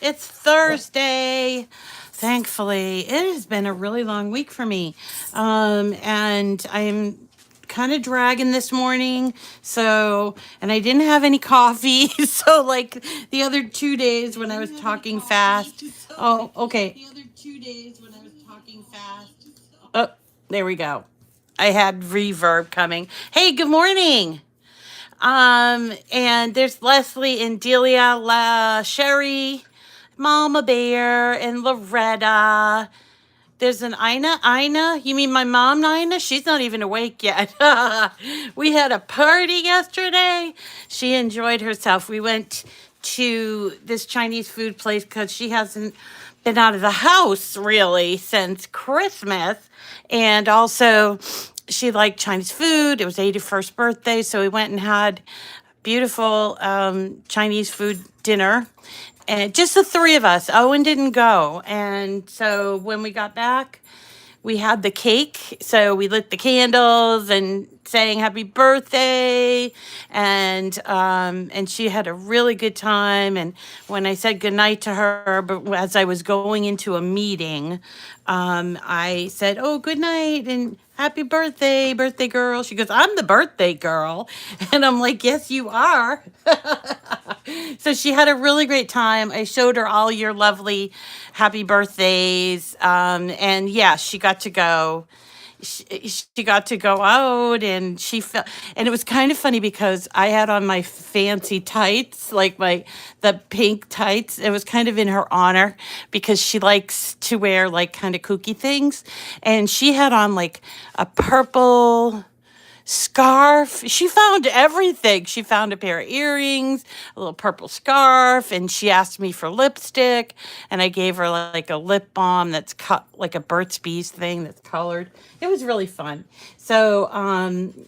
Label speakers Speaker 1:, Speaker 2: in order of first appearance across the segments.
Speaker 1: It's Thursday. Thankfully, it has been a really long week for me. And I'm kind of dragging this morning. And I didn't have any coffee. So, like the other 2 days when I was talking fast. Oh, okay. Oh, there we go. I had reverb coming. Hey, good morning. And there's Leslie and Delia, Sherry, Mama Bear, and Loretta. There's an Ina. Ina? You mean my mom, Ina? She's not even awake yet. We had a party yesterday. She enjoyed herself. We went to this Chinese food place because she hasn't been out of the house really since Christmas. And also, she liked Chinese food. It was 81st birthday. So we went and had beautiful Chinese food dinner. And just the three of us. Owen didn't go. And so when we got back, we had the cake. So we lit the candles and sang happy birthday. And she had a really good time. And when I said goodnight to her, but as I was going into a meeting, I said, "Oh, good night and happy birthday, birthday girl." She goes, "I'm the birthday girl." And I'm like, "Yes, you are." So she had a really great time. I showed her all your lovely happy birthdays. And yeah, she got to go. She got to go out and she felt, and it was kind of funny because I had on my fancy tights, like the pink tights. It was kind of in her honor because she likes to wear like kind of kooky things. And she had on like a purple scarf. She found everything. She found a pair of earrings, a little purple scarf, and she asked me for lipstick. And I gave her like a lip balm that's cut like a Burt's Bees thing that's colored. It was really fun. So,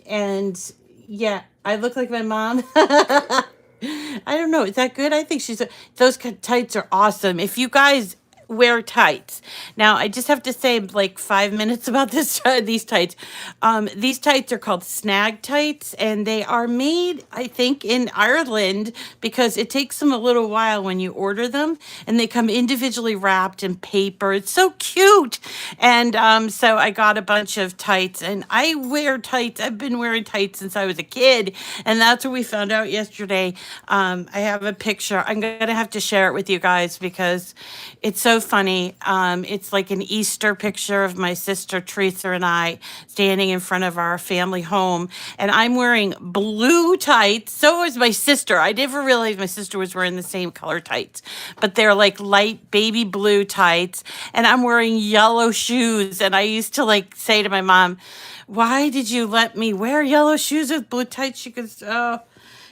Speaker 1: and yeah, I look like my mom. I don't know. Is that good? I think those tights are awesome. If you guys wear tights. Now, I just have to say like 5 minutes about these tights. These tights are called snag tights, and they are made, I think, in Ireland because it takes them a little while when you order them, and they come individually wrapped in paper. It's so cute. And so I got a bunch of tights, and I wear tights. I've been wearing tights since I was a kid, and that's what we found out yesterday. I have a picture. I'm gonna have to share it with you guys because it's so funny. It's like an Easter picture of my sister Teresa and I standing in front of our family home, and I'm wearing blue tights. So is my sister. I never realized my sister was wearing the same color tights, but they're like light baby blue tights, and I'm wearing yellow shoes. And I used to like say to my mom, "Why did you let me wear yellow shoes with blue tights?" She goes, "Oh,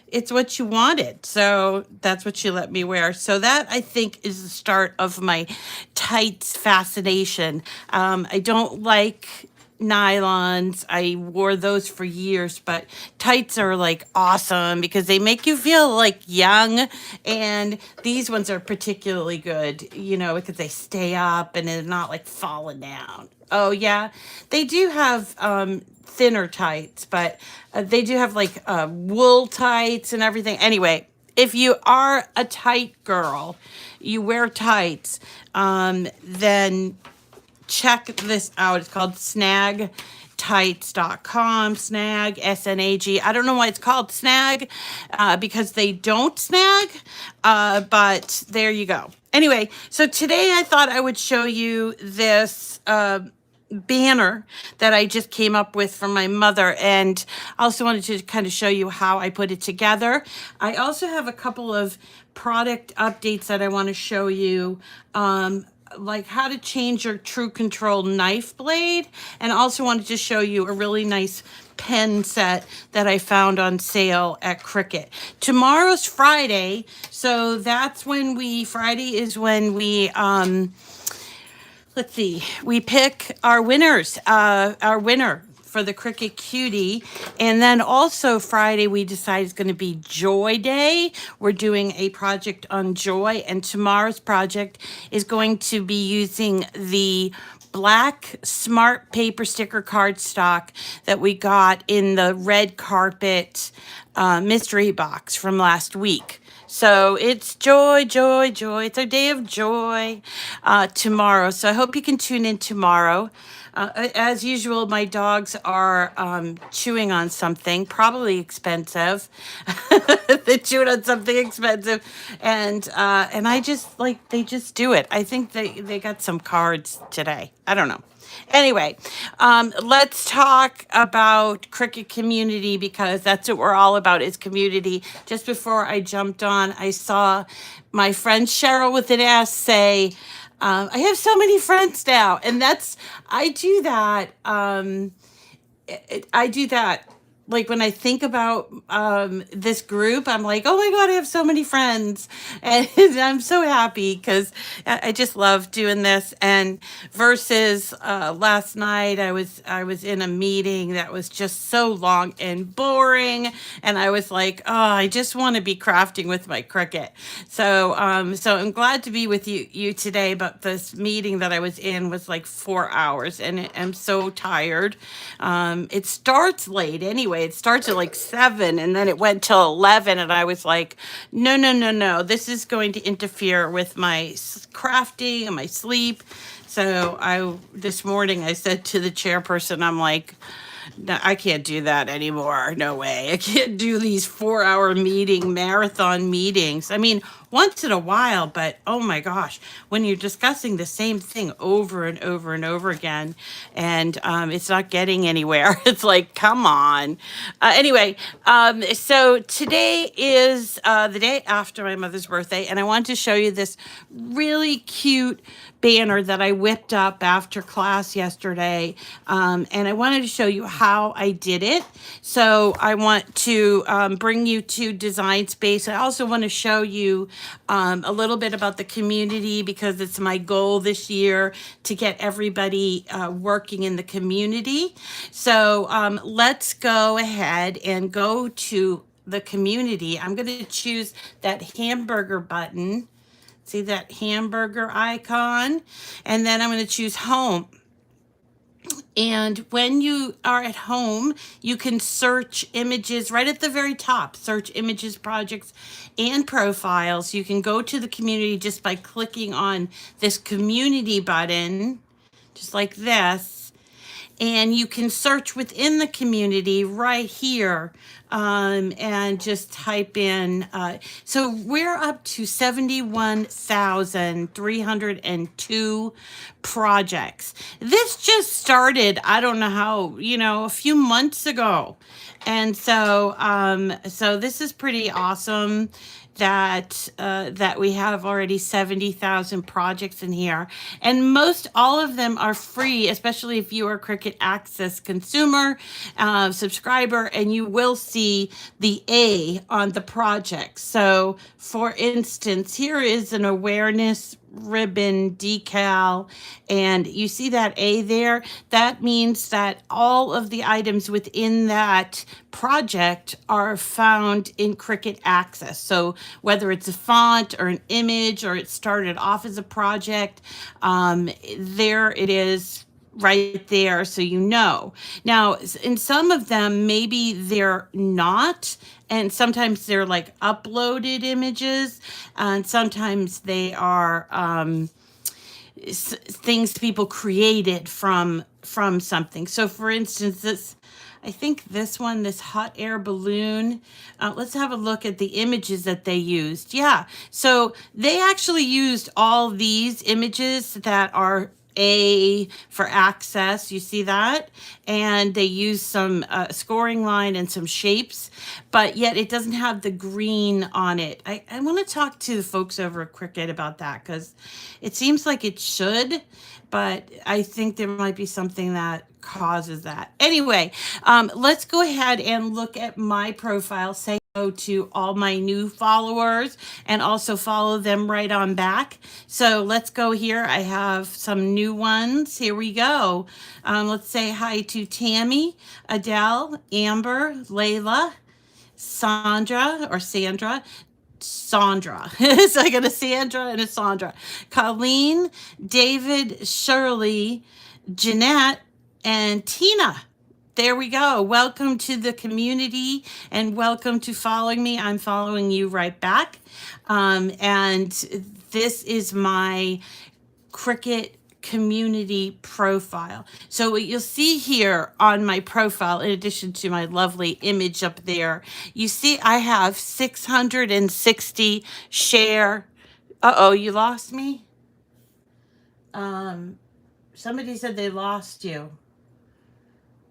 Speaker 1: it's what you wanted." So that's what she let me wear. So that I think is the start of my tights fascination. I don't like nylons. I wore those for years, but tights are like awesome because they make you feel like young. And these ones are particularly good, because they stay up and they're not like falling down. Oh, yeah. They do have thinner tights, but they do have like wool tights and everything. Anyway, if you are a tight girl, you wear tights, then check this out. It's called snagtights.com. Snag, S-N-A-G. I don't know why it's called snag, because they don't snag, but there you go. Anyway, so today I thought I would show you this banner that I just came up with for my mother, and I also wanted to kind of show you how I put it together. I also have a couple of product updates that I want to show you, like how to change your True Control knife blade, and also wanted to show you a really nice pen set that I found on sale at Cricut. Tomorrow's Friday, so that's when Friday is when we let's see, we pick our winners, our winner for the Cricut Cutie. And then also Friday, we decide it's going to be Joy Day. We're doing a project on joy. And tomorrow's project is going to be using the black smart paper sticker cardstock that we got in the red carpet mystery box from last week. So it's joy, joy, joy. It's a day of joy tomorrow. So I hope you can tune in tomorrow. As usual, my dogs are chewing on something, probably expensive. They're chewing on something expensive, and I just like they just do it. I think they got some cards today. I don't know. Anyway, let's talk about Cricut community because that's what we're all about is community. Just before I jumped on, I saw my friend Cheryl with an S say, I have so many friends now. And that's, I do that. I do that. Like when I think about this group, I'm like, oh my God, I have so many friends. And I'm so happy because I just love doing this. And versus last night, I was in a meeting that was just so long and boring. And I was like, oh, I just want to be crafting with my Cricut. So I'm glad to be with you today. But this meeting that I was in was like 4 hours and I'm so tired. It starts late anyway. It starts at like 7 and then it went till 11 and I was like, no, no, no, no. This is going to interfere with my crafting and my sleep. So this morning I said to the chairperson, I'm like, no, I can't do that anymore. No way. I can't do these 4 hour marathon meetings. I mean, once in a while, but oh my gosh, when you're discussing the same thing over and over and over again, and it's not getting anywhere, it's like, come on. Anyway, so today is the day after my mother's birthday, and I wanted to show you this really cute banner that I whipped up after class yesterday. And I wanted to show you how I did it. So I want to bring you to Design Space. I also want to show you a little bit about the community because it's my goal this year to get everybody working in the community. So let's go ahead and go to the community. I'm going to choose that hamburger button. See that hamburger icon? And then I'm going to choose home. And when you are at home, you can search images right at the very top, search images, projects, and profiles. You can go to the community just by clicking on this community button, just like this. And you can search within the community right here and just type in. So we're up to 71,302 projects. This just started, I don't know how, a few months ago. And so this is pretty awesome that we have already 70,000 projects in here, and most all of them are free, especially if you are a Cricut Access consumer subscriber, and you will see the A on the project. So, for instance, here is an awareness ribbon decal, and you see that A there. That means that all of the items within that project are found in Cricut Access. So whether it's a font or an image or it started off as a project, there it is right there, so you know. Now, in some of them, maybe they're not, and sometimes they're like uploaded images, and sometimes they are things people created from something. So, for instance, I think this one, this hot air balloon, let's have a look at the images that they used. Yeah, so they actually used all these images that are A for access, you see that? And they use some scoring line and some shapes, but yet it doesn't have the green on it. I want to talk to the folks over at Cricut about that because it seems like it should, but I think there might be something that causes that. Anyway, let's go ahead and look at my profile. Say hello to all my new followers and also follow them right on back. So let's go here. I have some new ones. Here we go. Let's say hi to Tammy, Adele, Amber, Layla, Sandra. So I got a Sandra and a Sandra. Colleen, David, Shirley, Jeanette, and Tina. There we go. Welcome to the community and welcome to following me. I'm following you right back. And this is my Cricut community profile. So what you'll see here on my profile, in addition to my lovely image up there, you see I have 660 share. Uh-oh, you lost me? Um, Somebody said they lost you.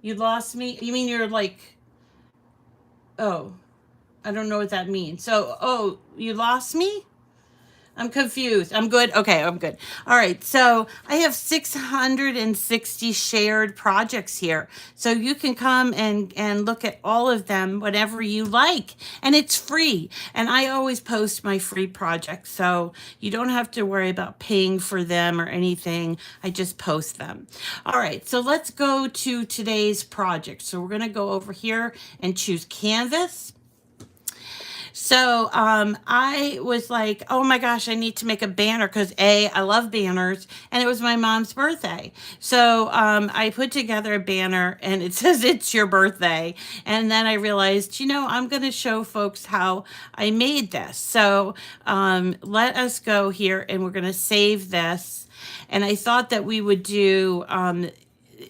Speaker 1: You lost me? You mean you're like, oh, I don't know what that means. So, oh, you lost me? I'm confused. I'm good. Okay, I'm good. All right. So I have 660 shared projects here. So you can come and look at all of them whenever you like. And it's free. And I always post my free projects. So you don't have to worry about paying for them or anything. I just post them. All right. So let's go to today's project. So we're going to go over here and choose Canvas. So I was like, oh my gosh, I need to make a banner because I love banners, and it was my mom's birthday. So I put together a banner, and it says it's your birthday. And then I realized, I'm going to show folks how I made this. So let us go here, and we're going to save this. And I thought that we would do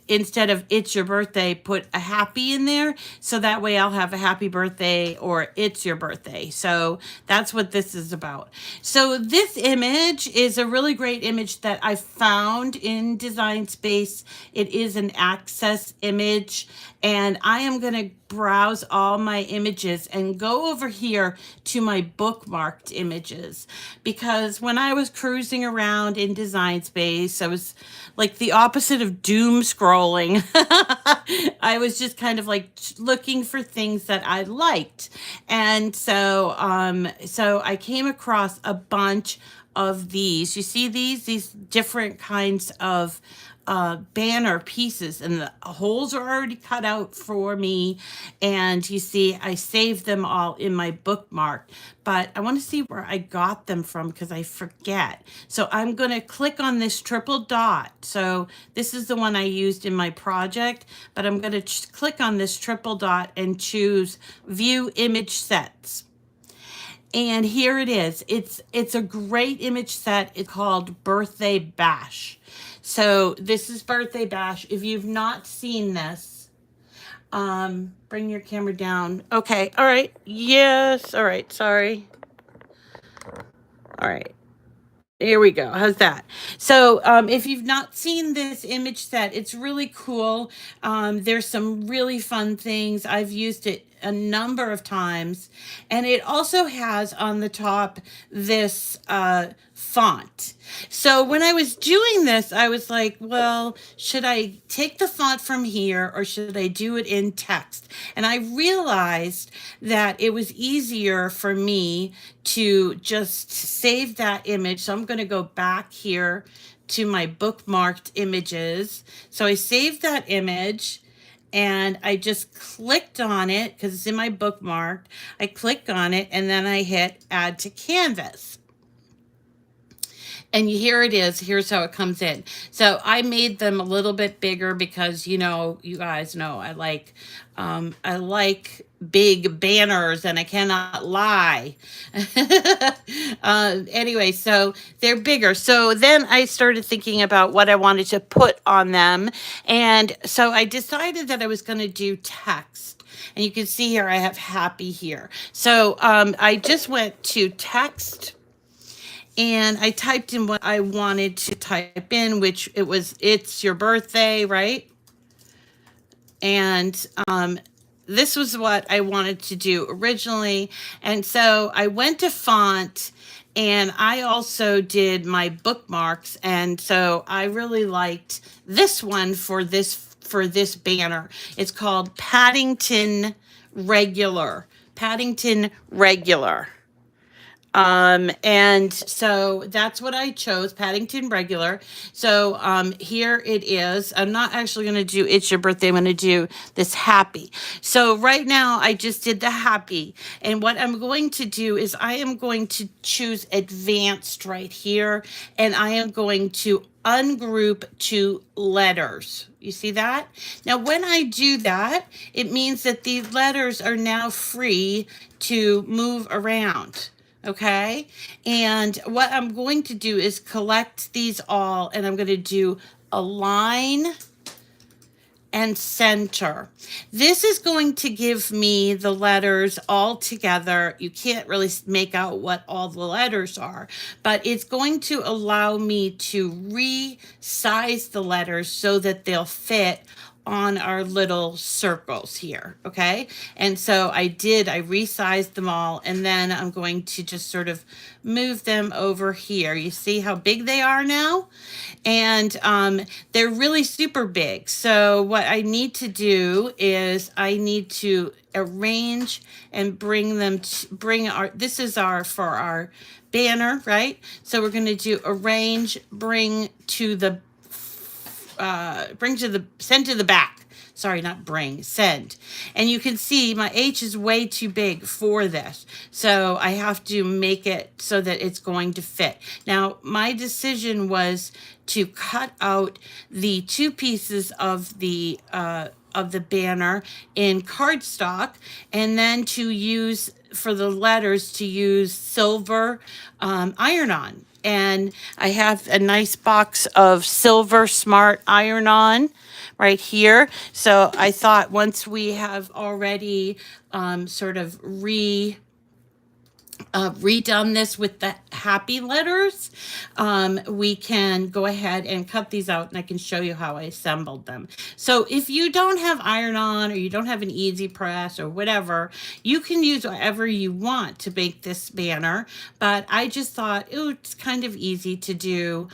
Speaker 1: instead of it's your birthday, put a happy in there. So that way I'll have a happy birthday or it's your birthday. So that's what this is about. So this image is a really great image that I found in Design Space. It is an access image, and I am going to browse all my images and go over here to my bookmarked images, because when I was cruising around in Design Space, I was like the opposite of doom scrolling. I was just kind of like looking for things that I liked. And so I came across a bunch of these. You see these different kinds of banner pieces, and the holes are already cut out for me. And you see, I saved them all in my bookmark, but I want to see where I got them from because I forget. So I'm going to click on this triple dot. So this is the one I used in my project, but I'm going to click on this triple dot and choose View Image Sets. And here it is. It's a great image set. It's called Birthday Bash. So this is Birthday Bash. If you've not seen this, bring your camera down. Okay. All right. Yes. All right. Sorry. All right. Here we go. How's that? So if you've not seen this image set, it's really cool. There's some really fun things. I've used it a number of times. And it also has on the top this font. So when I was doing this, I was like, well, should I take the font from here or should I do it in text? And I realized that it was easier for me to just save that image. So I'm going to go back here to my bookmarked images. So I saved that image and I just clicked on it because it's in my bookmark. I clicked on it and then I hit add to canvas. And here it is. Here's how it comes in. So I made them a little bit bigger because, you guys know I like big banners and I cannot lie. Anyway, so they're bigger. So then I started thinking about what I wanted to put on them. And so I decided that I was going to do text. And you can see here I have happy here. So I just went to text. And I typed in what I wanted to type in, which it's your birthday, right? And this was what I wanted to do originally. And so I went to font, and I also did my bookmarks. And so I really liked this one for this banner. It's called Paddington Regular. Paddington Regular. And so that's what I chose, Paddington Regular. So here it is. I'm not actually going to do It's Your Birthday. I'm going to do this happy. So right now I just did the happy. And what I'm going to do is I am going to choose advanced right here. And I am going to ungroup to letters. You see that? Now, when I do that, it means that these letters are now free to move around. Okay. And what I'm going to do is collect these all, and I'm going to do align and center. This is going to give me the letters all together. You can't really make out what all the letters are, but it's going to allow me to resize the letters so that they'll fit on our little circles here, okay? And so I resized them all, and then I'm going to just sort of move them over here. You see how big they are now? And they're really super big. So what I need to do is I need to arrange and bring them to bring our, this is our, for our banner, right? So we're going to do arrange, bring to the send to the back. Sorry, not bring, send. And you can see my H is way too big for this. So I have to make it so that it's going to fit. Now, my decision was to cut out the two pieces of the banner in cardstock, and then to use, for the letters, to use silver iron-on. And I have a nice box of silver smart iron-on right here. So I thought once we have already sort of redone this with the happy letters, we can go ahead and cut these out, and I can show you how I assembled them. So if you don't have iron-on, or you don't have an easy press or whatever, you can use whatever you want to make this banner. But I just thought, oh, it's kind of easy to do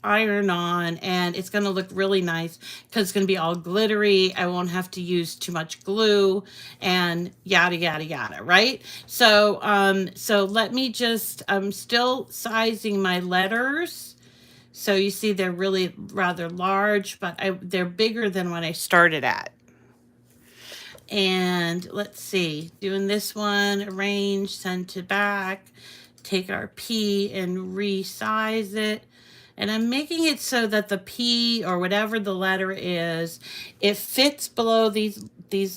Speaker 1: iron on, and it's going to look really nice because it's going to be all glittery. I won't have to use too much glue and yada yada yada, right? So so let me just, I'm still sizing my letters. So you see they're really rather large, but they're bigger than what I started at. And let's see, doing this one, arrange, send to back, take our P and resize it. And I'm making it so that the P, or whatever the letter is, it fits below these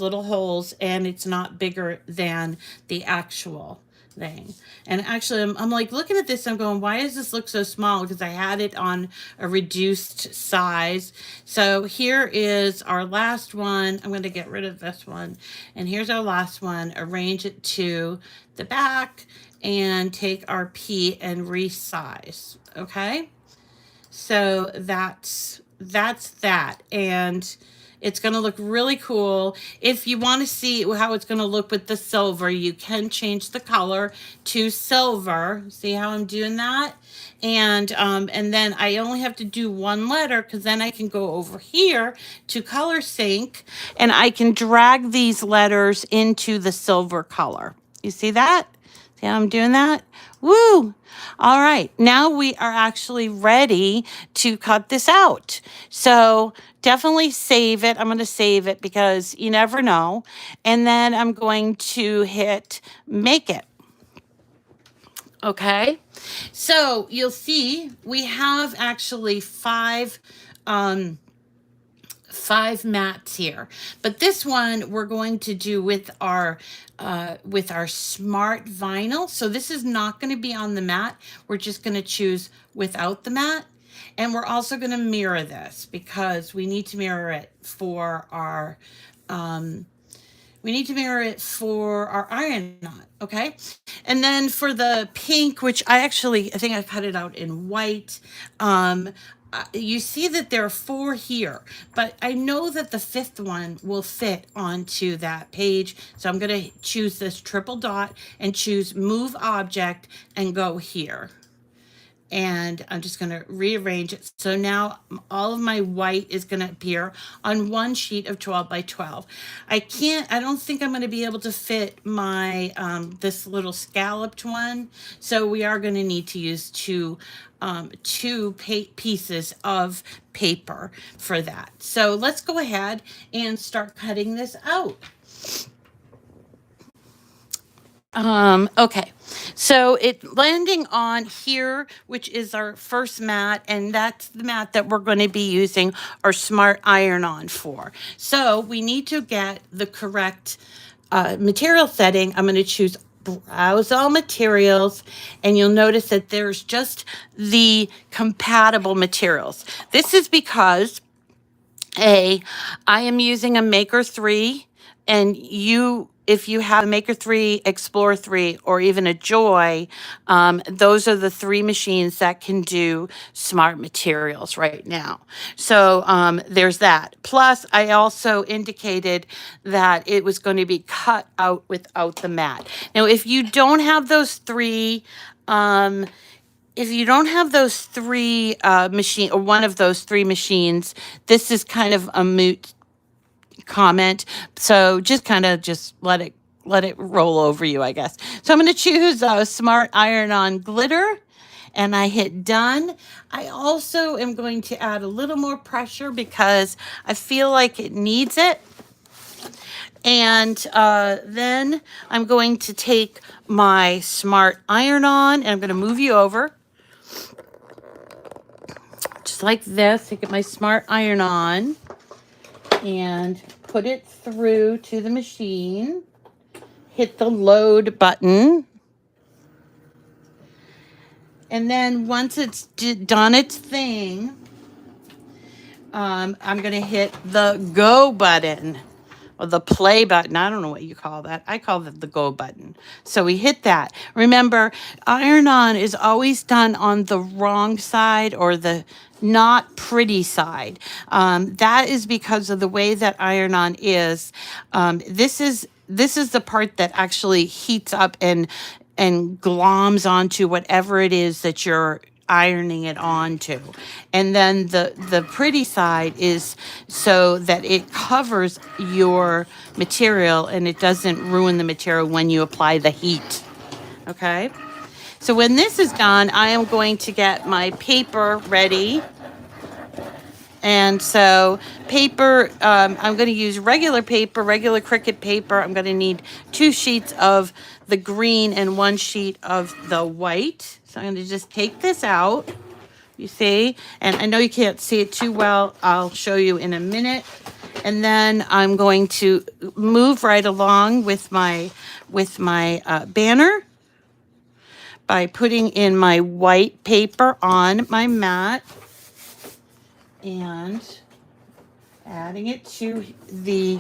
Speaker 1: little holes, and it's not bigger than the actual thing. And actually, I'm like looking at this, I'm going, why does this look so small? Because I had it on a reduced size. So here is our last one. I'm going to get rid of this one. And here's our last one. Arrange it to the back and take our P and resize. Okay. So that's that. And it's going to look really cool. If you want to see how it's going to look with the silver, you can change the color to silver. See how I'm doing that? And then I only have to do one letter, because then I can go over here to color sync, and I can drag these letters into the silver color. You see that? See how I'm doing that? Woo! All right, now we are actually ready to cut this out. So definitely save it. I'm going to save it because you never know. And then I'm going to hit make it. Okay, so you'll see we have actually five mats here, but this one we're going to do with our smart vinyl. So this is not going to be on the mat. We're just going to choose without the mat, and we're also going to mirror this because we need to mirror it for our iron knot, okay? And then for the pink, which I think I cut it out in white, you see that there are 4 here, but I know that the 5th one will fit onto that page. So I'm going to choose this triple dot and choose move object and go here. And I'm just going to rearrange it. So now all of my white is going to appear on one sheet of 12 by 12. I don't think I'm going to be able to fit my, this little scalloped one. So we are going to need to use two pieces of paper for that. So let's go ahead and start cutting this out. Okay, so it landing on here, which is our first mat, and that's the mat that we're going to be using our smart iron on for. So we need to get the correct material setting. I'm going to choose browse all materials, and you'll notice that there's just the compatible materials. This is because I am using a Maker 3, and if you have a Maker 3, Explorer 3, or even a Joy, those are the three machines that can do smart materials right now. So there's that. Plus, I also indicated that it was going to be cut out without the mat. Now, if you don't have those three, machine or one of those three machines, this is kind of a moot comment. So just kind of just let it roll over you, I guess. So I'm going to choose Smart Iron On Glitter, and I hit done. I also am going to add a little more pressure because I feel like it needs it. And then I'm going to take my Smart Iron On, and I'm going to move you over. Just like this, I get my Smart Iron On and put it through to the machine. Hit the load button. And then once it's done its thing, I'm going to hit the go button. Or the play button. I don't know what you call that. I call it the go button. So we hit that. Remember, iron on is always done on the wrong side or the not pretty side. That is because of the way that iron on is. This is the part that actually heats up and gloms onto whatever it is that you're ironing it onto. And then the pretty side is so that it covers your material and it doesn't ruin the material when you apply the heat. Okay? So when this is done, I am going to get my paper ready. And so paper, I'm going to use regular paper, regular Cricut paper. I'm going to need 2 sheets of the green and 1 sheet of the white. So I'm going to just take this out, you see, and I know you can't see it too well. I'll show you in a minute. And then I'm going to move right along with my banner by putting in my white paper on my mat and adding it to the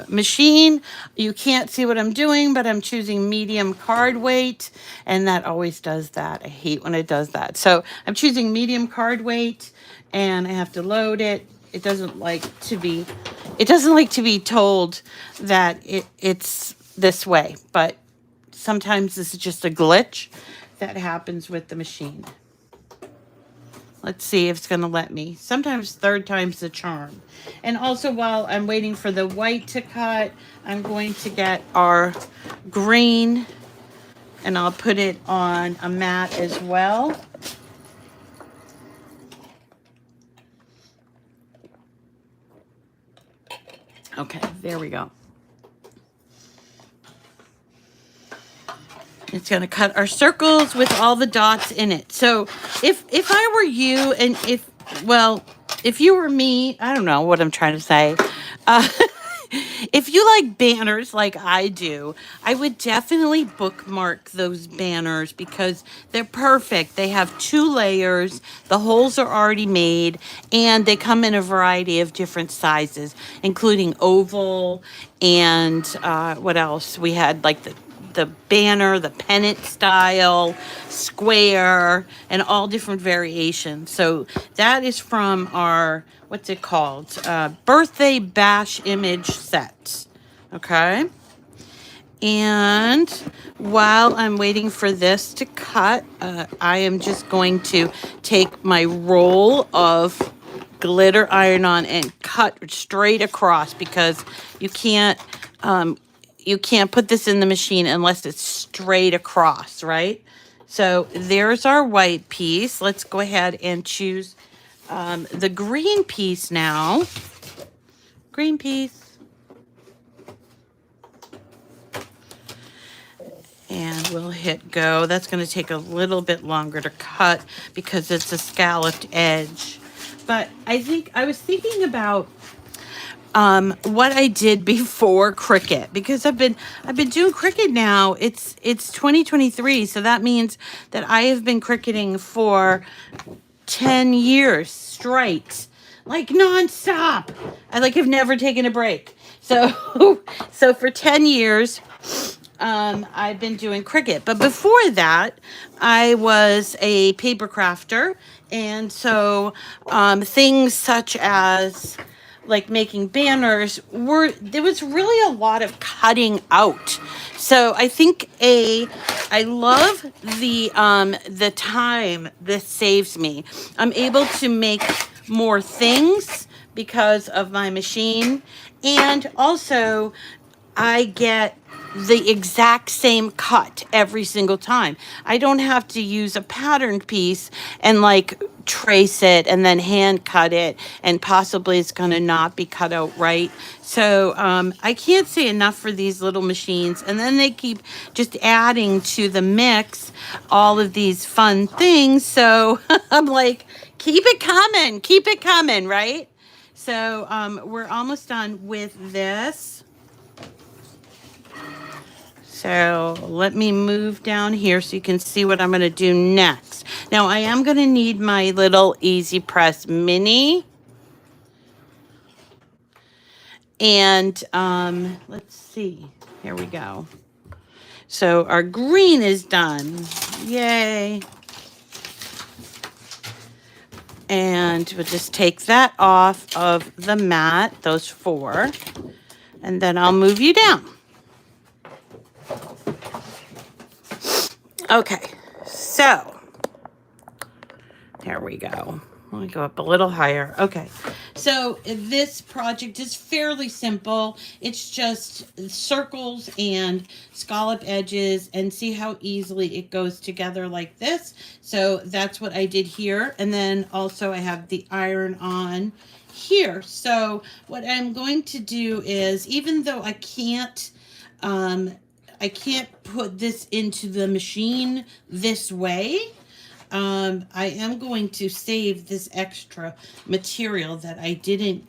Speaker 1: machine. You can't see what I'm doing, but I'm choosing medium card weight, and that always does that. I hate when it does that. So I'm choosing medium card weight, and I have to load it. It doesn't like to be told that it's this way, but sometimes this is just a glitch that happens with the machine. Let's see if it's going to let me. Sometimes third time's the charm. And also while I'm waiting for the white to cut, I'm going to get our green and I'll put it on a mat as well. Okay, there we go. It's going to cut our circles with all the dots in it. So if I were you and if you were me, I don't know what I'm trying to say. If you like banners like I do, I would definitely bookmark those banners because they're perfect. They have 2 layers, the holes are already made, and they come in a variety of different sizes, including oval and what else? We had like the banner, the pennant style, square, and all different variations. So that is from our, what's it called? Birthday Bash image set. Okay. And while I'm waiting for this to cut, I am just going to take my roll of glitter iron-on and cut straight across because you can't put this in the machine unless it's straight across, right? So there's our white piece. Let's go ahead and choose the green piece now. Green piece. And we'll hit go. That's going to take a little bit longer to cut because it's a scalloped edge. But I think I was thinking about what I did before Cricut, because I've been doing Cricut now. It's 2023, so that means that I have been Cricketing for 10 years straight, like nonstop. I like have never taken a break. So so for 10 years I've been doing Cricut. But before that, I was a paper crafter, and so things such as like making banners there was really a lot of cutting out. So I think I love the time this saves me. I'm able to make more things because of my machine, and also I get the exact same cut every single time. I don't have to use a patterned piece and like trace it and then hand cut it, and possibly it's going to not be cut out right. So I can't say enough for these little machines. And then they keep just adding to the mix all of these fun things. So I'm like, keep it coming, right? So we're almost done with this. So let me move down here so you can see what I'm going to do next. Now I am going to need my little Easy Press Mini. And let's see. Here we go. So our green is done. Yay. And we'll just take that off of the mat, those 4. And then I'll move you down. Okay, so there we go. Let me go up a little higher. Okay, so this project is fairly simple. It's just circles and scallop edges, and see how easily it goes together like this. So that's what I did here. And then also I have the iron on here. So what I'm going to do is, even though I can't put this into the machine this way, I am going to save this extra material that I didn't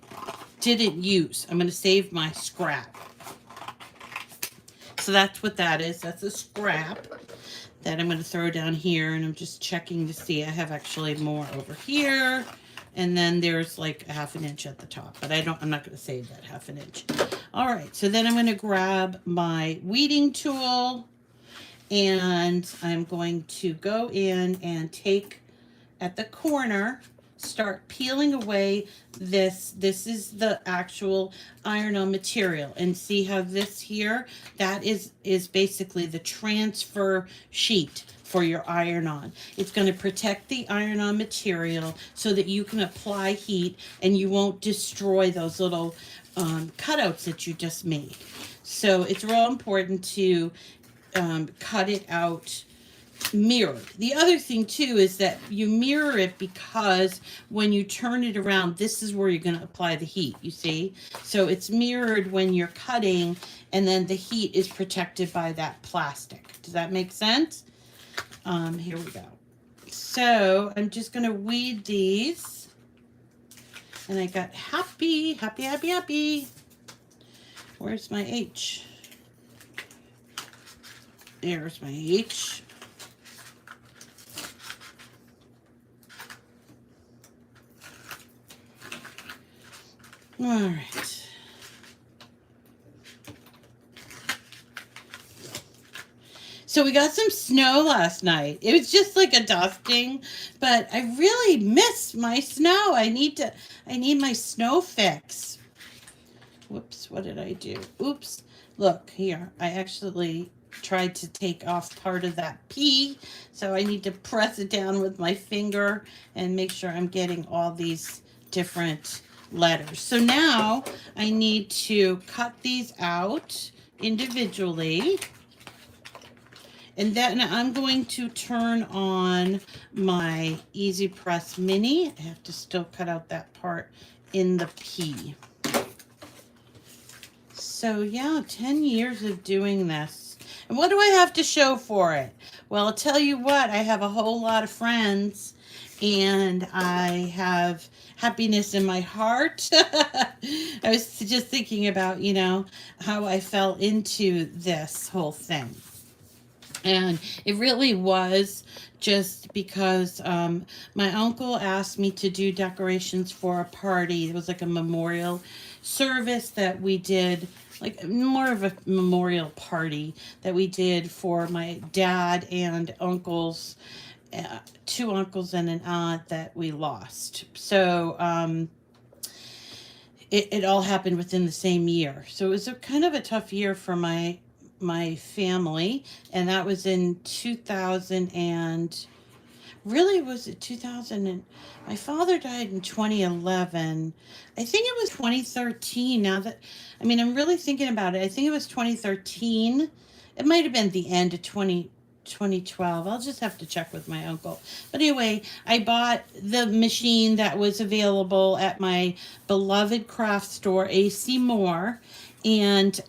Speaker 1: use. I'm going to save my scrap. So that's what that is. That's a scrap that I'm going to throw down here, and I'm just checking to see. I have actually more over here, and then there's like a 1/2 inch at the top, but I'm not going to save that 1/2 inch. All right, so then I'm going to grab my weeding tool, and I'm going to go in and take at the corner, start peeling away this. This is the actual iron-on material, and see how this here, that is basically the transfer sheet for your iron-on. It's going to protect the iron-on material so that you can apply heat and you won't destroy those little cutouts that you just made. So it's real important to cut it out mirrored. The other thing too is that you mirror it, because when you turn it around, this is where you're going to apply the heat, you see? So it's mirrored when you're cutting, and then the heat is protected by that plastic. Does that make sense? Here we go. So I'm just going to weed these, and I got happy. Where's my H? There's my H. All right. So we got some snow last night. It was just like a dusting, but I really missed my snow. I need my snow fix. Whoops, what did I do? Oops. Look here. I actually tried to take off part of that P, so I need to press it down with my finger and make sure I'm getting all these different letters. So now I need to cut these out individually, and then I'm going to turn on my Easy Press Mini. I have to still cut out that part in the P. So yeah, 10 years of doing this. And what do I have to show for it? Well, I'll tell you what, I have a whole lot of friends and I have happiness in my heart. I was just thinking about, how I fell into this whole thing. And it really was just because my uncle asked me to do decorations for a party. It was like a memorial service that we did, like more of a memorial party that we did for my dad and uncles, two uncles and an aunt that we lost. So it all happened within the same year. So it was a kind of a tough year for my family, and that was in 2000 and really was it 2000 and my father died in 2011. I think it was 2013. Now that I'm really thinking about it, I think it was 2013. It might have been the end of 2012. I'll just have to check with my uncle. But anyway, I bought the machine that was available at my beloved craft store, AC Moore, and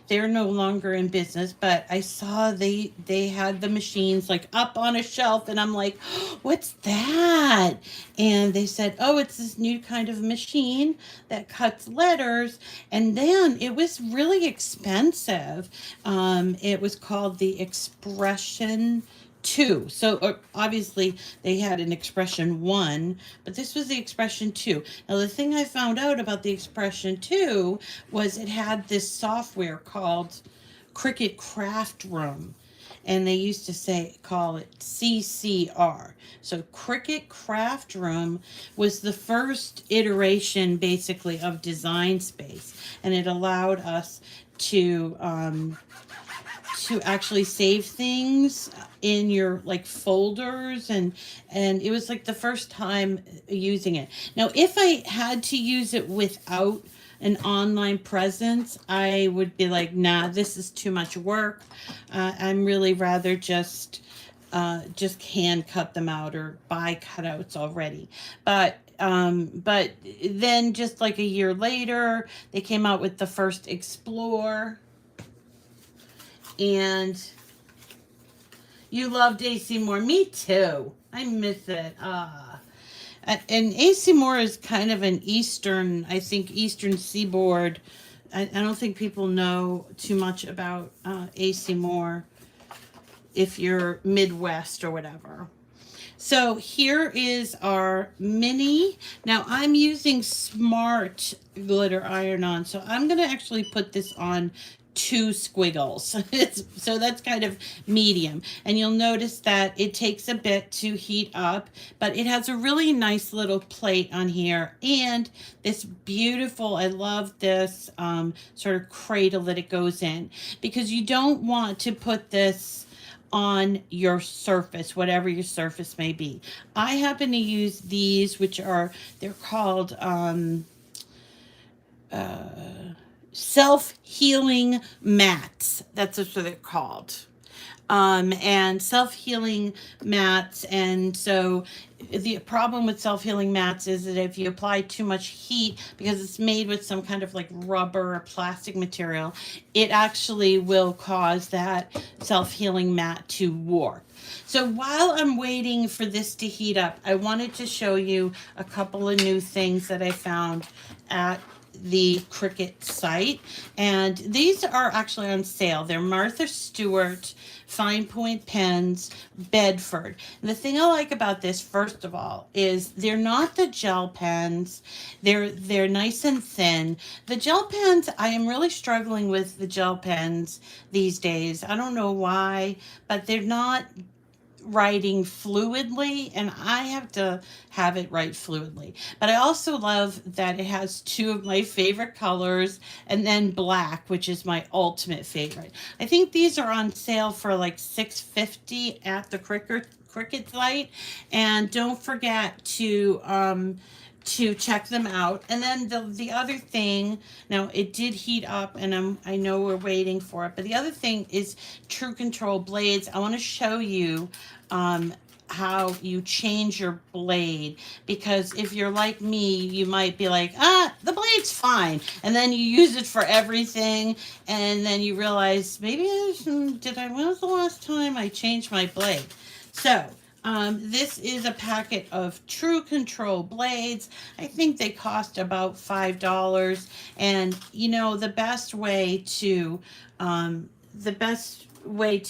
Speaker 1: they're no longer in business, but I saw they had the machines like up on a shelf, and I'm like, what's that? And they said, oh, it's this new kind of machine that cuts letters. And then it was really expensive. It was called the Expression 2. So obviously they had an Expression 1, but this was the Expression 2. Now the thing I found out about the Expression 2 was it had this software called Cricut Craft Room. And they used to call it CCR. So Cricut Craft Room was the first iteration basically of Design Space. And it allowed us to actually save things in your like folders, and it was like the first time using it. Now if I had to use it without an online presence, I would be like, nah, this is too much work. I'm really rather just hand cut them out or buy cutouts already. But then just like a year later, they came out with the first Explore. And you loved AC Moore. Me too. I miss it. And AC Moore is kind of an eastern seaboard. I don't think people know too much about AC Moore if you're Midwest or whatever. So here is our mini. Now I'm using Smart glitter iron-on. So I'm going to actually put this on 2 squiggles. So that's kind of medium. And you'll notice that it takes a bit to heat up, but it has a really nice little plate on here. And this beautiful, I love this sort of cradle that it goes in, because you don't want to put this on your surface, whatever your surface may be. I happen to use these, they're called self-healing mats. That's what they're called. And self-healing mats. And so the problem with self-healing mats is that if you apply too much heat, because it's made with some kind of like rubber or plastic material, it actually will cause that self-healing mat to warp. So while I'm waiting for this to heat up, I wanted to show you a couple of new things that I found at the Cricut site, and these are actually on sale. They're Martha Stewart fine point pens, Bedford. And the thing I like about this, first of all, is they're not the gel pens. They're nice and thin. The gel pens, I am really struggling with the gel pens these days. I don't know why, but they're not writing fluidly, and I have to have it write fluidly. But I also love that it has 2 of my favorite colors, and then black, which is my ultimate favorite. I think these are on sale for like $6.50 at the Cricut site, and don't forget to check them out. And then the other thing, now it did heat up, and I know we're waiting for it, but the other thing is True Control blades. I want to show you how you change your blade, because if you're like me, you might be like, the blade's fine, and then you use it for everything, and then you realize, maybe when was the last time I changed my blade? So this is a packet of True Control blades. I think they cost about $5. And you know, the best way to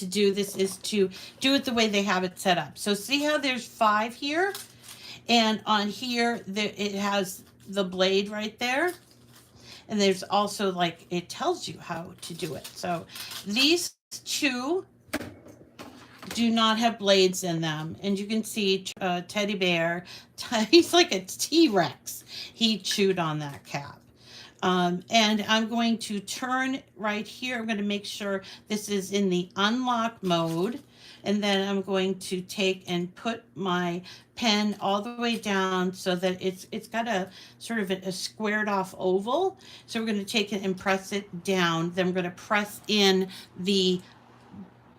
Speaker 1: do this is to do it the way they have it set up. So see how there's 5 here, and on here it has the blade right there, and there's also, like, it tells you how to do it. So these two do not have blades in them, and you can see Teddy Bear, he's like a T-Rex. He chewed on that cap. And I'm going to turn right here. I'm going to make sure this is in the unlock mode. And then I'm going to take and put my pen all the way down so that it's got a sort of a squared off oval. So we're going to take it and press it down. Then we're going to press in the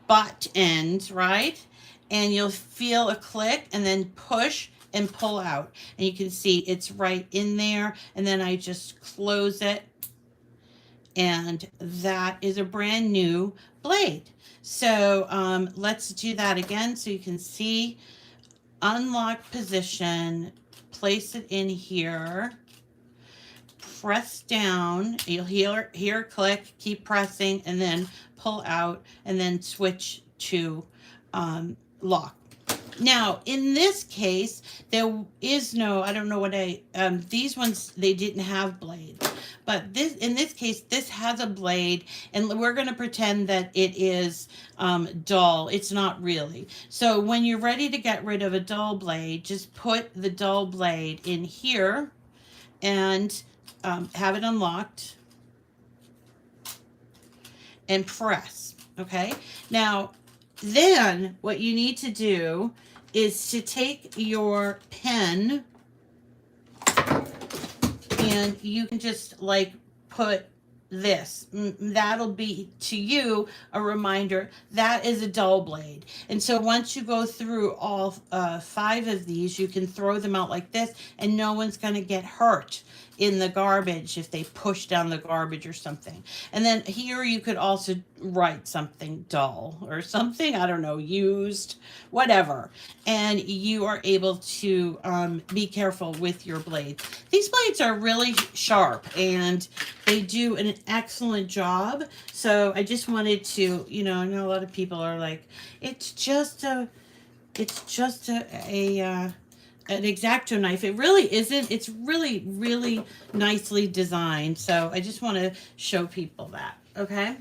Speaker 1: butt end, right? And you'll feel a click, and then push and pull out. And you can see it's right in there. And then I just close it. And that is a brand new blade. So let's do that again so you can see. Unlock position, place it in here, press down, you'll hear a click, keep pressing, and then pull out, and then switch to lock. Now, in this case, there is no, I don't know what these ones, they didn't have blades. But in this case, this has a blade, and we're going to pretend that it is dull. It's not really. So when you're ready to get rid of a dull blade, just put the dull blade in here and have it unlocked and press. Okay? Now, then what you need to do is to take your pen, and you can just like put this. That'll be to you a reminder that is a dull blade. And so once you go through all 5 of these, you can throw them out like this, and no one's going to get hurt in the garbage if they push down the garbage or something. And then here you could also write something dull or something, I don't know, used, whatever. And you are able to be careful with your blades. These blades are really sharp, and they do an excellent job. So I just wanted to, you know, I know a lot of people are like, it's just an X-Acto knife. It really isn't. It's really, really nicely designed. So I just want to show people that. Okay.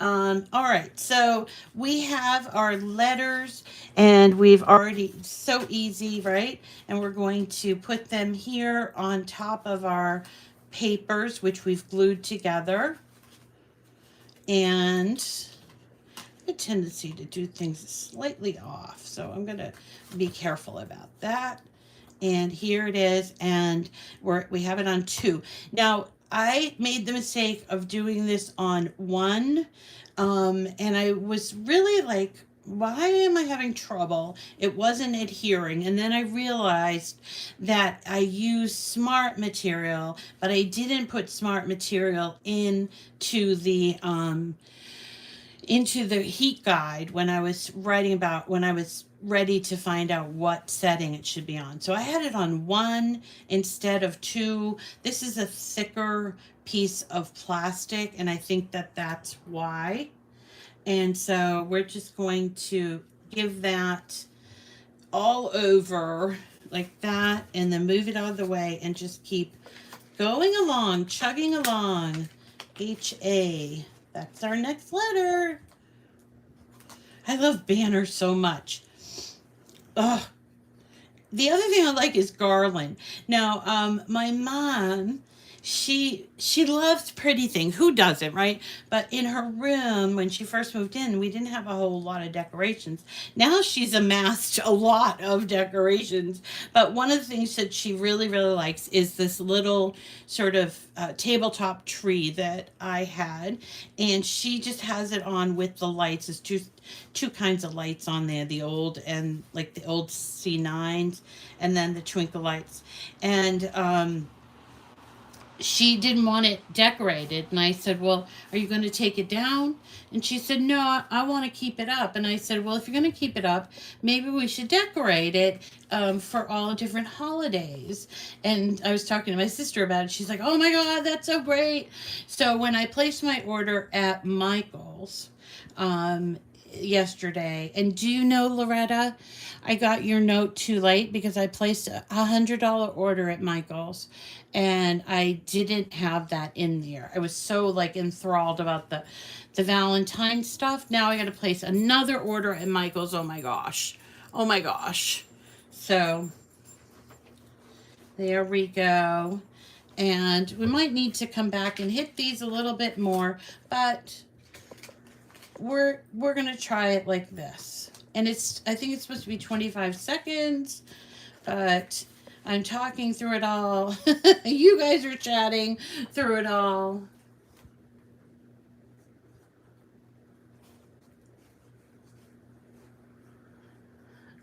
Speaker 1: All right. So we have our letters, and we've already, so easy, right? And we're going to put them here on top of our papers, which we've glued together. And a tendency to do things slightly off, so I'm going to be careful about that. And here it is, and we have it on 2. Now, I made the mistake of doing this on 1, and I was really like, why am I having trouble? It wasn't adhering. And then I realized that I used smart material, but I didn't put smart material into the heat guide when I was ready to find out what setting it should be on. So I had it on 1 instead of 2. This is a thicker piece of plastic, and I think that that's why. And so we're just going to give that all over like that, and then move it out of the way and just keep going along, chugging along. H-A. That's our next letter. I love banners so much. Ugh. The other thing I like is garland. Now, my mom she loves pretty things. Who doesn't, right? But in her room when she first moved in, we didn't have a whole lot of decorations. Now she's amassed a lot of decorations. But one of the things that she really really likes is this little sort of tabletop tree that I had, and she just has it on with the lights. It's two kinds of lights on there, the old and like the old C9s, and then the twinkle lights. And she didn't want it decorated. And I said, well, are you going to take it down? And she said, no, I want to keep it up. And I said, well, if you're going to keep it up, maybe we should decorate it for all different holidays. And I was talking to my sister about it. She's like, oh my God, that's so great. So when I placed my order at Michael's, yesterday. And do you know, Loretta, I got your note too late because I placed $100 order at Michael's and I didn't have that in there. I was so like enthralled about the Valentine stuff. Now I got to place another order at Michael's. Oh my gosh. Oh my gosh. So there we go. And we might need to come back and hit these a little bit more, but we're gonna try it like this. And I think it's supposed to be 25 seconds, but I'm talking through it all. You guys are chatting through it all.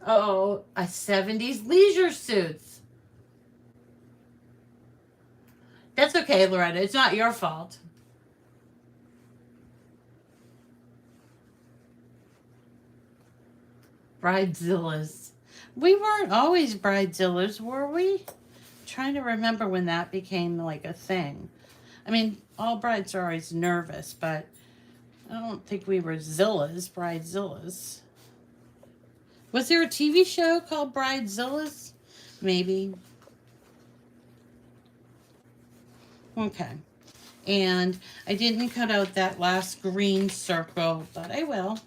Speaker 1: Oh, a 70s leisure suits. That's okay, Loretta. It's not your fault. Bridezillas. We weren't always bridezillas, were we? Trying to remember when that became like a thing. I mean, all brides are always nervous, but I don't think we were zillas, bridezillas. Was there a TV show called Bridezillas? Maybe. Okay. And I didn't cut out that last green circle, but I will.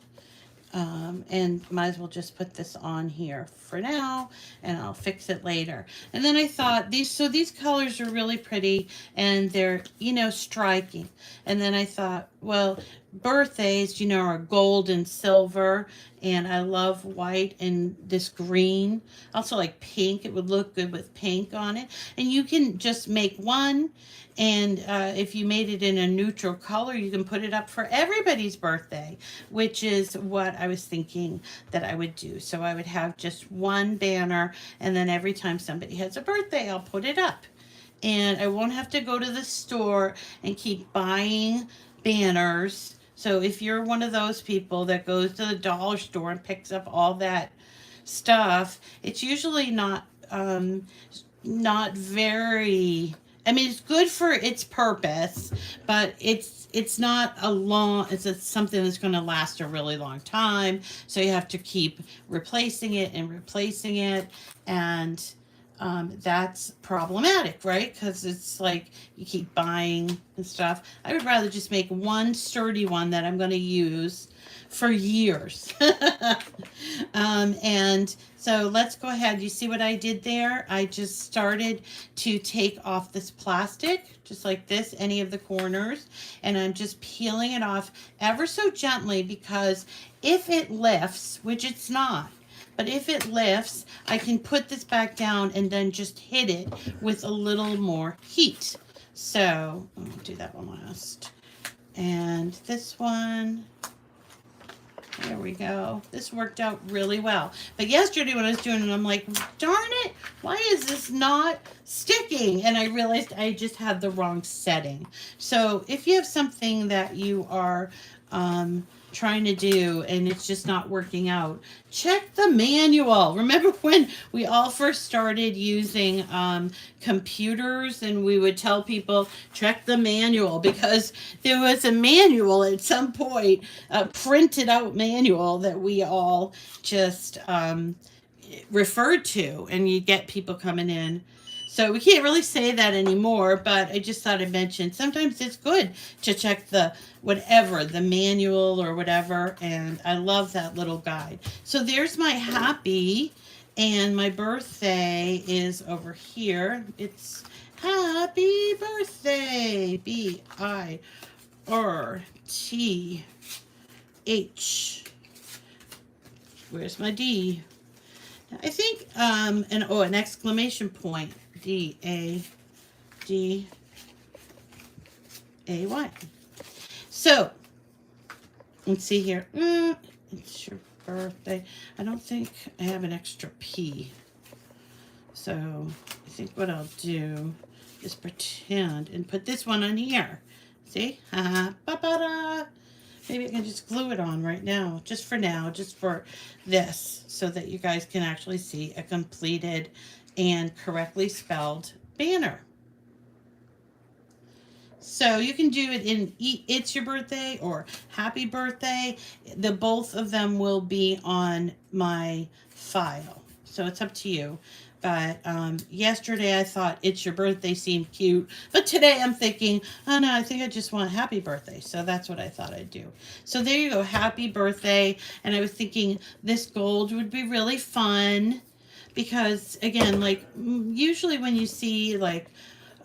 Speaker 1: And might as well just put this on here for now, and I'll fix it later. And then I thought these colors are really pretty and they're, striking. And then I thought, well, birthdays, are gold and silver, and I love white and this green. Also like pink. It would look good with pink on it. And you can just make one, and if you made it in a neutral color, you can put it up for everybody's birthday, which is what I was thinking that I would do. So I would have just one banner, and then every time somebody has a birthday, I'll put it up. And I won't have to go to the store and keep buying banners. So if you're one of those people that goes to the dollar store and picks up all that stuff, it's usually not very, I mean, it's good for its purpose, but it's not it's something that's going to last a really long time. So you have to keep replacing it and replacing it, and that's problematic, right? Because it's like you keep buying and stuff. I would rather just make one sturdy one that I'm going to use for years. And so let's go ahead. You see what I did there? I just started to take off this plastic, just like this, any of the corners, and I'm just peeling it off ever so gently, because if it lifts, which it's not, but if it lifts, I can put this back down and then just hit it with a little more heat. So I'm going to do that one last. And this one. There we go. This worked out really well. But yesterday when I was doing it, I'm like, darn it, why is this not sticking? And I realized I just had the wrong setting. So if you have something that you are trying to do and it's just not working out, check the manual. Remember when we all first started using computers, and we would tell people check the manual, because there was a manual at some point, a printed out manual that we all just referred to, and you get people coming in. So we can't really say that anymore, but I just thought I'd mention sometimes it's good to check the manual or whatever, and I love that little guide. So there's my happy, and my birthday is over here. It's Happy birthday, BIRTH. Where's my D? I think, an exclamation point. DADAY. So, let's see here. It's your birthday. I don't think I have an extra P. So, I think what I'll do is pretend and put this one on here. See? Ba-ba-da. Maybe I can just glue it on right now, just for this, so that you guys can actually see a completed and correctly spelled banner. So you can do it in It's Your Birthday or Happy Birthday. Both of them will be on my file. So it's up to you. But yesterday I thought It's Your Birthday seemed cute. But today I'm thinking, oh no, I think I just want Happy Birthday. So that's what I thought I'd do. So there you go, Happy Birthday. And I was thinking this gold would be really fun. Because again, like usually when you see like,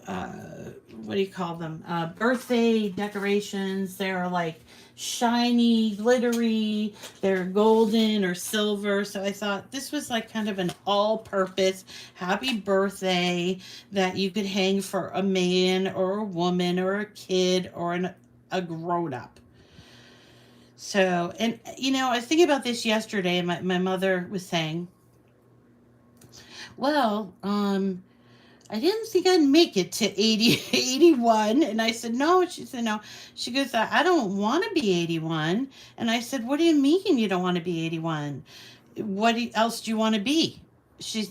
Speaker 1: what do you call them? Birthday decorations. They're like shiny, glittery. They're golden or silver. So I thought this was like kind of an all-purpose happy birthday that you could hang for a man or a woman or a kid or a grown-up. So, and you know, I was thinking about this yesterday, and my mother was saying, well, I didn't think I'd make it to 81. And I said, no. She said, no. She goes, I don't want to be 81. And I said, what do you mean you don't want to be 81? What else do you want to be?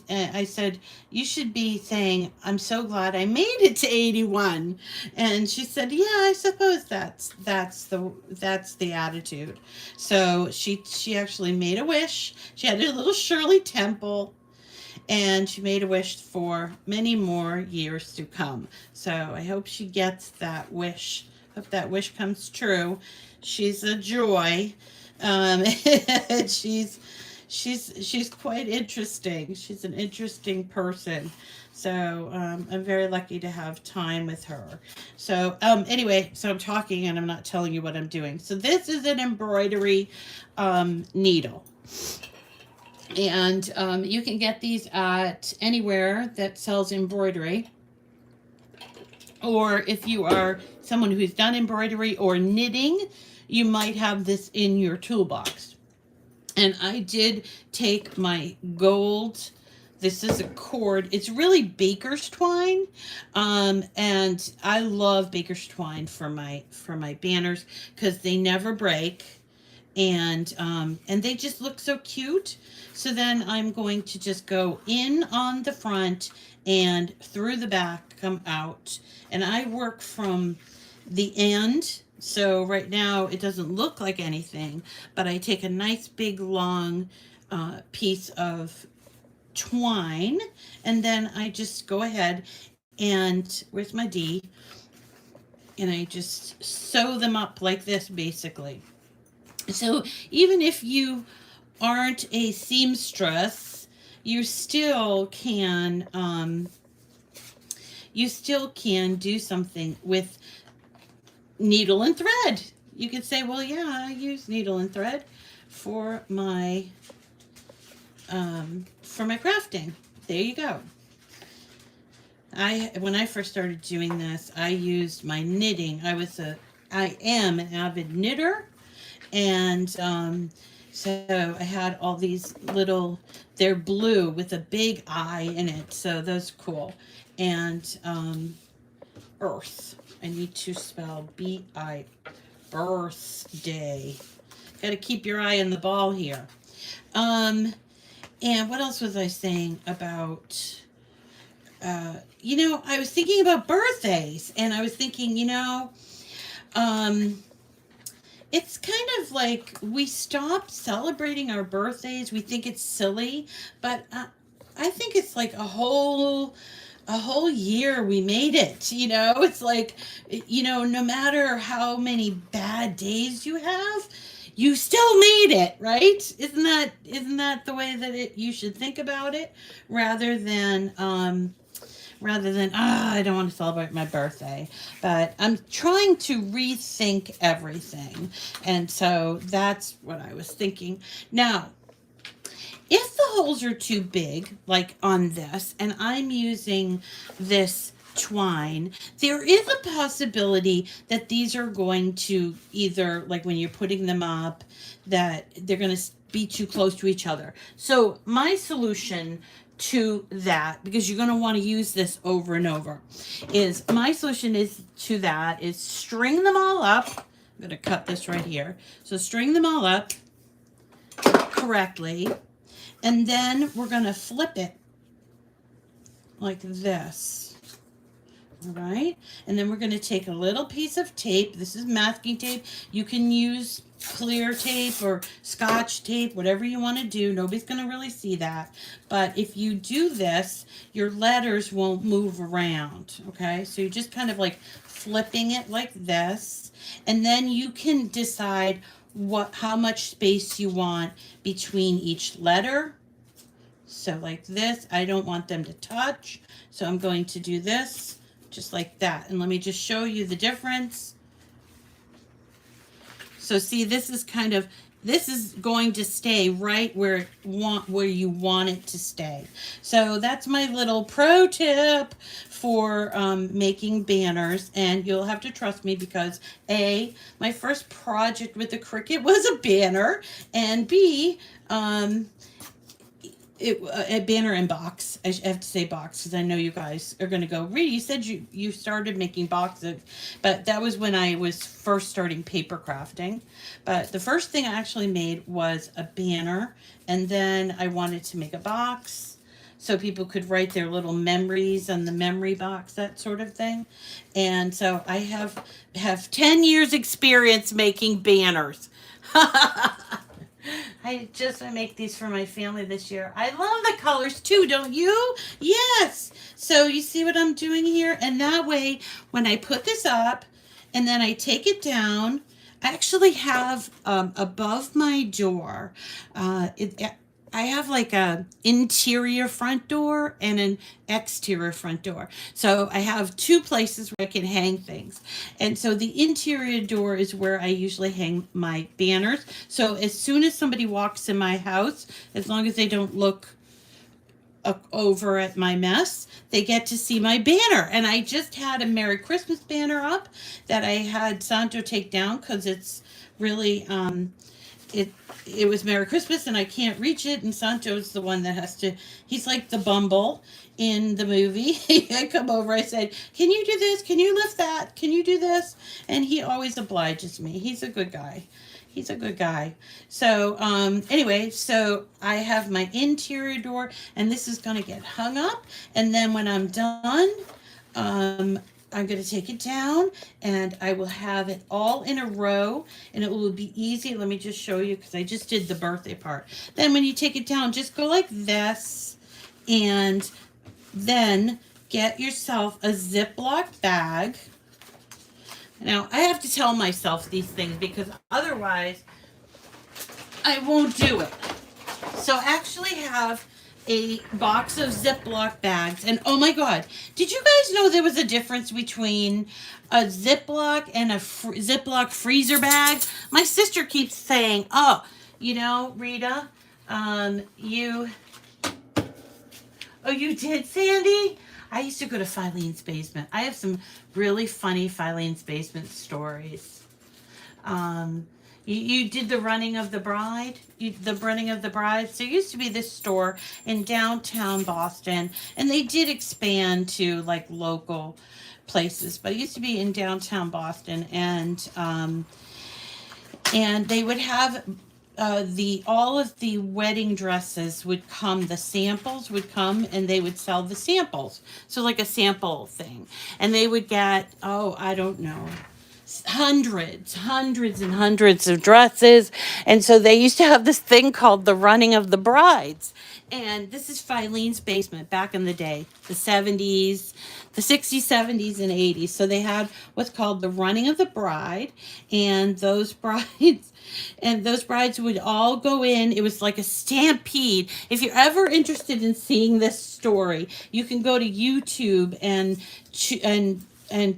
Speaker 1: I said, you should be saying, I'm so glad I made it to 81. And she said, yeah, I suppose that's the attitude. So she actually made a wish. She had a little Shirley Temple. And she made a wish for many more years to come. So I hope she gets that wish. Hope that wish comes true. She's a joy. She's quite interesting. She's an interesting person. So I'm very lucky to have time with her. So anyway, so I'm talking and I'm not telling you what I'm doing. So this is an embroidery needle. And you can get these at anywhere that sells embroidery. Or if you are someone who's done embroidery or knitting, you might have this in your toolbox. And I did take my gold. This is a cord. It's really baker's twine. And I love baker's twine for my banners because they never break. And they just look so cute. So then I'm going to just go in on the front and through the back, come out. And I work from the end. So right now it doesn't look like anything, but I take a nice big long piece of twine. And then I just go ahead and, where's my D? And I just sew them up like this basically. So even if you aren't a seamstress, you still can do something with needle and thread. You could say, well, yeah, I use needle and thread for my crafting. There you go. When I first started doing this, I used my knitting. I am an avid knitter. And so I had all these little, they're blue with a big eye in it. So those are cool. And earth. I need to spell B-I, birthday. Got to keep your eye on the ball here. And what else was I saying about, you know, I was thinking about birthdays. And I was thinking, you know, it's kind of like we stopped celebrating our birthdays. We think it's silly, but I think it's like a whole year we made it. You know, it's like, you know, no matter how many bad days you have, you still made it, right? Isn't that the way that you should think about it, rather than rather than, I don't want to celebrate my birthday. But I'm trying to rethink everything. And so that's what I was thinking. Now, if the holes are too big, like on this, and I'm using this twine, there is a possibility that these are going to either, like when you're putting them up, that they're going to be too close to each other. So my solution to that, because you're going to want to use this over and over, is my solution is to that is string them all up. I'm going to cut this right here. So string them all up correctly. And then we're going to flip it like this. All right. And then we're going to take a little piece of tape. This is masking tape. You can use clear tape or Scotch tape, whatever you want to do. Nobody's going to really see that. But if you do this, your letters won't move around. Okay. So you're just kind of like flipping it like this. And then you can decide how much space you want between each letter. So like this, I don't want them to touch. So I'm going to do this just like that. And let me just show you the difference. So see, this is going to stay right where you want it to stay. So that's my little pro tip for making banners. And you'll have to trust me because A, my first project with the Cricut was a banner, and B, a banner and box. I have to say box because I know you guys are going to go, Rita, you said you started making boxes, but that was when I was first starting paper crafting. But the first thing I actually made was a banner, and then I wanted to make a box so people could write their little memories on the memory box, that sort of thing. And so I have 10 years experience making banners. I make these for my family this year. I love the colors too, don't you? Yes. So you see what I'm doing here? And that way, when I put this up and then I take it down, I actually have above my door, I have like a interior front door and an exterior front door. So I have two places where I can hang things. And so the interior door is where I usually hang my banners. So as soon as somebody walks in my house, as long as they don't look over at my mess, they get to see my banner. And I just had a Merry Christmas banner up that I had Santo take down because it's really... It was Merry Christmas and I can't reach it, and Santo's the one that has to, he's like the Bumble in the movie. I come over, I said, can you do this? Can you lift that? Can you do this? And he always obliges me. He's a good guy. He's a good guy. So anyway, so I have my interior door, and this is going to get hung up, and then when I'm done, I'm going to take it down and I will have it all in a row, and it will be easy. Let me just show you because I just did the birthday part. Then when you take it down, just go like this and then get yourself a Ziploc bag. Now, I have to tell myself these things because otherwise I won't do it. So I actually have a box of Ziploc bags, and oh my God, did you guys know there was a difference between a Ziploc and a Ziploc freezer bag? My sister keeps saying, oh, you know, Rita, you did, Sandy? I used to go to Filene's basement. I have some really funny Filene's basement stories. You did the running of the bride? The running of the bride? So it used to be this store in downtown Boston, and they did expand to like local places, but it used to be in downtown Boston, and they would have all of the wedding dresses would come, the samples would come, and they would sell the samples. So like a sample thing. And they would get, I don't know, hundreds and hundreds of dresses. And so they used to have this thing called the running of the brides. And this is Filene's basement back in the day, the 70s, the 60s, 70s, and 80s. So they had what's called the running of the bride. And those brides would all go in. It was like a stampede. If you're ever interested in seeing this story, you can go to YouTube and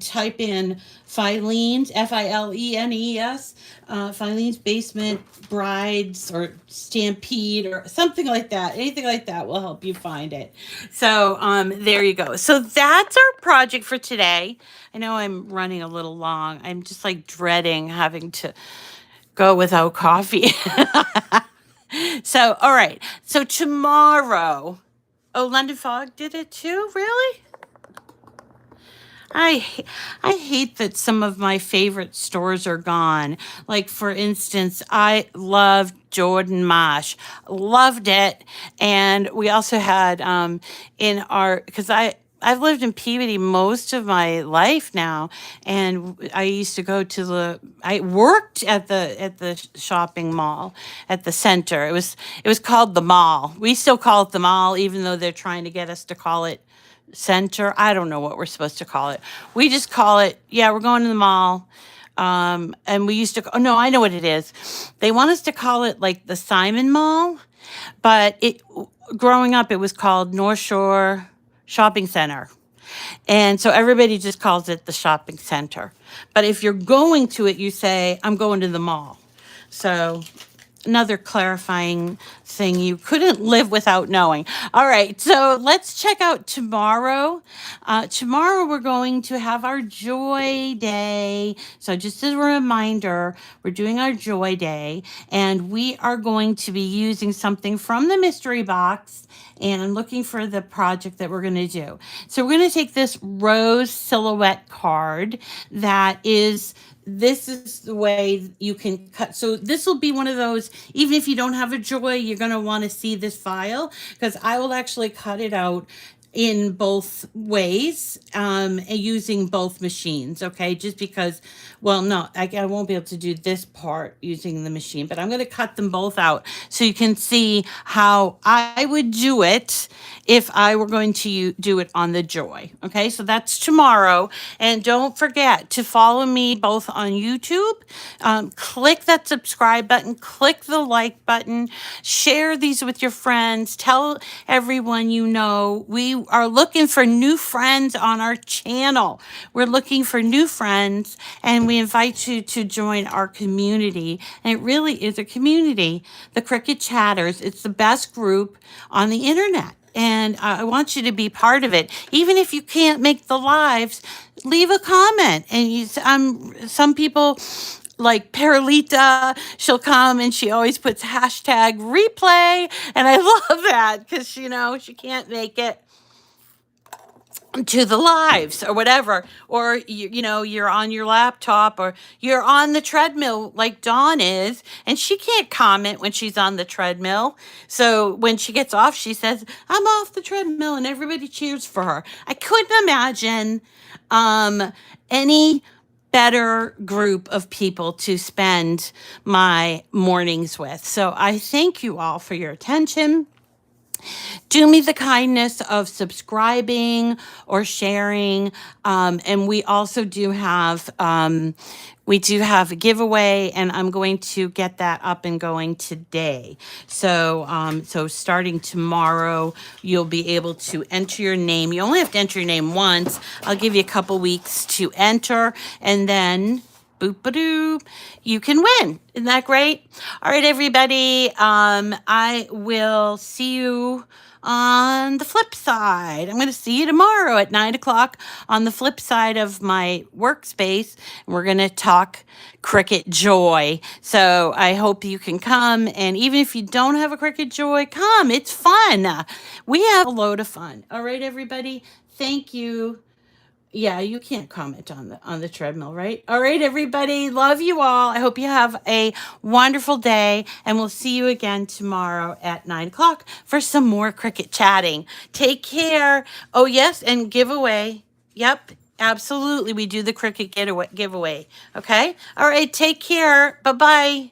Speaker 1: type in Filene's, Filenes, Filene's basement brides or stampede or something like that. Anything like that will help you find it. So there you go. So that's our project for today. I know I'm running a little long. I'm just like dreading having to go without coffee. So, all right. So tomorrow, oh, London Fog did it too? Really? I hate that some of my favorite stores are gone. Like for instance, I loved Jordan Marsh, loved it, and we also had in our because I've lived in Peabody most of my life now, and I used to go to I worked at the shopping mall at the center. It was called the mall. We still call it the mall, even though they're trying to get us to call it center. I don't know what we're supposed to call it. We just call it, yeah, we're going to the mall. And we used to, oh no, I know what it is. They want us to call it like the Simon Mall, but growing up, it was called North Shore Shopping Center. And so everybody just calls it the shopping center. But if you're going to it, you say, I'm going to the mall. So another clarifying thing you couldn't live without knowing. All right, so let's check out tomorrow. Tomorrow we're going to have our Joy Day. So just as a reminder, we're doing our Joy Day, and we are going to be using something from the mystery box, and I'm looking for the project that we're going to do. So we're going to take this rose silhouette card this is the way you can cut. So this will be one of those, even if you don't have a Joy, you're going to want to see this file because I will actually cut it out in both ways using both machines. Okay, just because, well, no, I won't be able to do this part using the machine, but I'm going to cut them both out so you can see how I would do it if I were going to do it on the Joy. Okay, so that's tomorrow. And don't forget to follow me both on YouTube. Click that subscribe button, click the like button, share these with your friends, tell everyone you know. We are looking for new friends on our channel. We're looking for new friends, and we invite you to join our community. And it really is a community, the Cricut Chatters. It's the best group on the internet. And I want you to be part of it. Even if you can't make the lives, leave a comment. And some people, like Perlita, she'll come and she always puts hashtag replay. And I love that because, she can't make it to the lives or whatever, or you're on your laptop or you're on the treadmill like Dawn is, and she can't comment when she's on the treadmill. So when she gets off, she says, I'm off the treadmill, and everybody cheers for her. I couldn't imagine any better group of people to spend my mornings with. So I thank you all for your attention. Do me the kindness of subscribing or sharing. And we also do have a giveaway, and I'm going to get that up and going today. So starting tomorrow, you'll be able to enter your name. You only have to enter your name once. I'll give you a couple weeks to enter, and then boop-a-doo, you can win. Isn't that great? All right, everybody. I will see you on the flip side. I'm going to see you tomorrow at 9:00 on the flip side of my workspace. We're going to talk Cricut Joy. So I hope you can come. And even if you don't have a Cricut Joy, come. It's fun. We have a load of fun. All right, everybody. Thank you. Yeah, you can't comment on the treadmill, right? All right, everybody. Love you all. I hope you have a wonderful day, and we'll see you again tomorrow at 9:00 for some more Cricut chatting. Take care. Oh, yes, and giveaway. Yep. Absolutely. We do the Cricut giveaway. Okay. All right. Take care. Bye-bye.